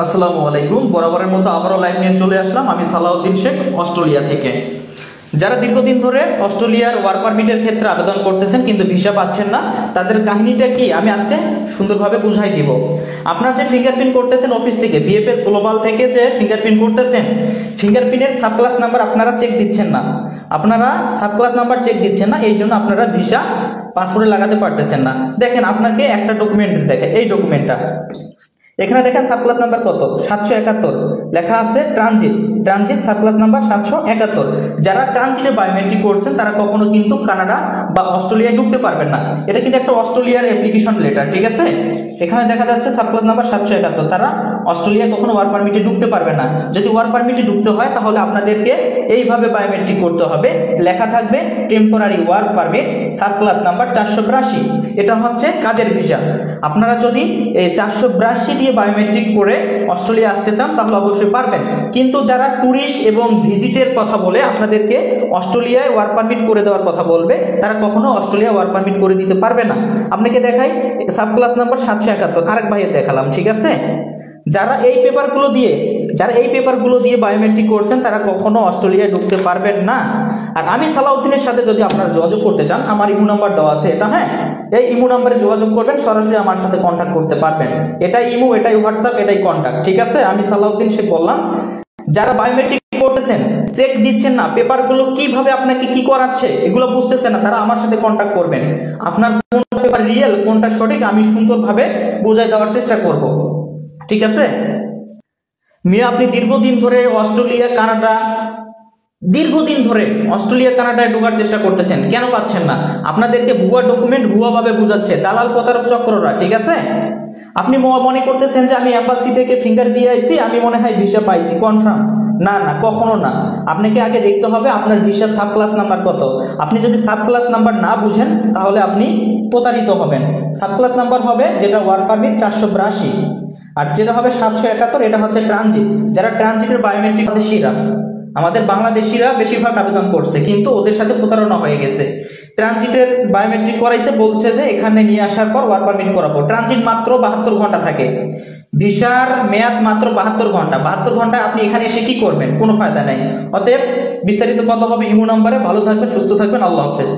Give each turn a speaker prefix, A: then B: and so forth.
A: আসসালামু আলাইকুম। বরাবরের মতো আবারও লাইভ নিয়ে চলে আসলাম। আমি সালাউদ্দিন শেখ, অস্ট্রেলিয়া থেকে। যারা দীর্ঘদিন ধরে অস্ট্রেলিয়ার ওয়ার্ক পারমিটের ক্ষেত্রে আবেদন করতেছেন কিন্তু ভিসা পাচ্ছেন না, তাদের কাহিনীটা কি আমি আজকে সুন্দরভাবে বুঝাই দিব। আপনারা যে ফিঙ্গারপ্রিন্ট করতেছেন অফিস থেকে, বিএফএস গ্লোবাল থেকে যে ফিঙ্গারপ্রিন্ট করতেছেন, ফিঙ্গারপ্রিন্টের সাব ক্লাস নাম্বার আপনারা চেক দিচ্ছেন না, এই জন্য আপনারা ভিসা পাসপোর্টে লাগাতে পারতেছেন না। দেখেন আপনাকে একটা ডকুমেন্ট দেখে, এই ডকুমেন্টটা এখানে দেখেন সাব ক্লাস নাম্বার কত, 771 লেখা আছে ট্রানজিট সাব ক্লাস নাম্বার 771। যারা ট্রানজিটে বায়োমেট্রিক করছেন তারা কখনো কিন্তু কানাডা বা অস্ট্রেলিয়ায় ঢুকতে পারবেন না। এটা কিন্তু একটা অস্ট্রেলিয়ার অ্যাপ্লিকেশন লেটার, ঠিক আছে। এখানে দেখা যাচ্ছে সাব ক্লাস নাম্বার 771, তারা অস্ট্রেলিয়া কখনো ওয়ার্ক পারমিটে ঢুকতে পারবে না। যদি ওয়ার্ক পারমিটে ঢুকতে হয় তাহলে আপনাদেরকে এইভাবে বায়োমেট্রিক করতে হবে। লেখা থাকবে temporary work permit sub class number 482। এটা হচ্ছে কাজের ভিসা। আপনারা যদি এই 482 দিয়ে বায়োমেট্রিক করে অস্ট্রেলিয়া আসতে চান তাহলে অবশ্যই পারবেন। কিন্তু যারা ট্যুরিস্ট এবং ভিজিটের কথা বলে আপনাদেরকে অস্ট্রেলিয়ায় ওয়ার্ক পারমিট করে দেওয়ার কথা বলবে, তারা কখনো অস্ট্রেলিয়া ওয়ার্ক পারমিট করে দিতে পারবে না। আপনাকে দেখাই সাব ক্লাস নাম্বার 771, আরেক ভাইয়ের দেখালাম, ঠিক আছে। যারা এই পেপারগুলো দিয়ে বায়োমেট্রিক করছেন তারা কখনো অস্ট্রেলিয়ায় ঢুকতে পারবেন না। আর আমি সালাউদ্দিনের সাথে যদি আপনারা যোগাযোগ করতে চান, আমার ইমো নাম্বার দেওয়া আছে, এটা হ্যাঁ, এই ইমো নাম্বারে যোগাযোগ করবেন, সরাসরি আমার সাথে কন্ট্যাক্ট করতে পারবেন। এটাই ইমো, এটাই হোয়াটসঅ্যাপ, এটাই কন্ট্যাক্ট, ঠিক আছে। আমি সালাউদ্দিন শেখ বললাম। যারা বায়োমেট্রিক করতেছেন, চেক দিচ্ছেন না, পেপারগুলো কিভাবে আপনাকে কি করাচ্ছে এগুলো বুঝতেছেন না, তারা আমার সাথে কন্ট্যাক্ট করবেন। আপনার কোনটা পেপার রিয়েল, কোনটা সঠিক আমি সুন্দরভাবে বোঝাই দেওয়ার চেষ্টা করব, ঠিক আছে। মিয়া, আপনি দীর্ঘদিন ধরে অস্ট্রেলিয়া কানাডায় ঢোকার চেষ্টা করতেছেন, কেন পাচ্ছেন না? আপনাদেরকে ভুয়া ডকুমেন্ট ভুয়াভাবে বুঝাচ্ছে দালাল প্রতারক চক্ররা, ঠিক আছে। আপনি মনে করতেছেন যে আমি এম্বাসি থেকে ফিঙ্গার দিয়ে আইছি, আমি মনে হয় ভিসা পাইছি কনফার্ম। না, কখনো না। আপনাকে আগে দেখতে হবে আপনার ভিসা সাব ক্লাস নাম্বার কত। আপনি যদি সাব ক্লাস নাম্বার না বুঝেন তাহলে আপনি প্রতারিত হবেন। সাব ক্লাস নাম্বার হবে যেটা ওয়ার্ক পারমিট 482, আর যেটা হবে 771, এটা হচ্ছে ট্রানজিট। যারা ট্রানজিটের বায়োমেট্রিক আমাদের বাংলাদেশিরা বেশিরভাগ আবেদন করছে, কিন্তু ওদের সাথে প্রতারণা হয়ে গেছে। ট্রানজিটের বায়োমেট্রিক করাইছে, বলছে যে এখানে নিয়ে আসার পর ওয়ার্ক পারমিট করাবো। ট্রানজিট মাত্র 72 ঘন্টা থাকে, ভিসার মেয়াদ মাত্র 72 ঘন্টা। 72 ঘন্টায় আপনি এখানে এসে কি করবেন? কোনো ফায়দা নাই। অতএব বিস্তারিত কথা হবে ইমো নাম্বারে। ভালো থাকবেন, সুস্থ থাকবেন, আল্লাহ হাফেজ।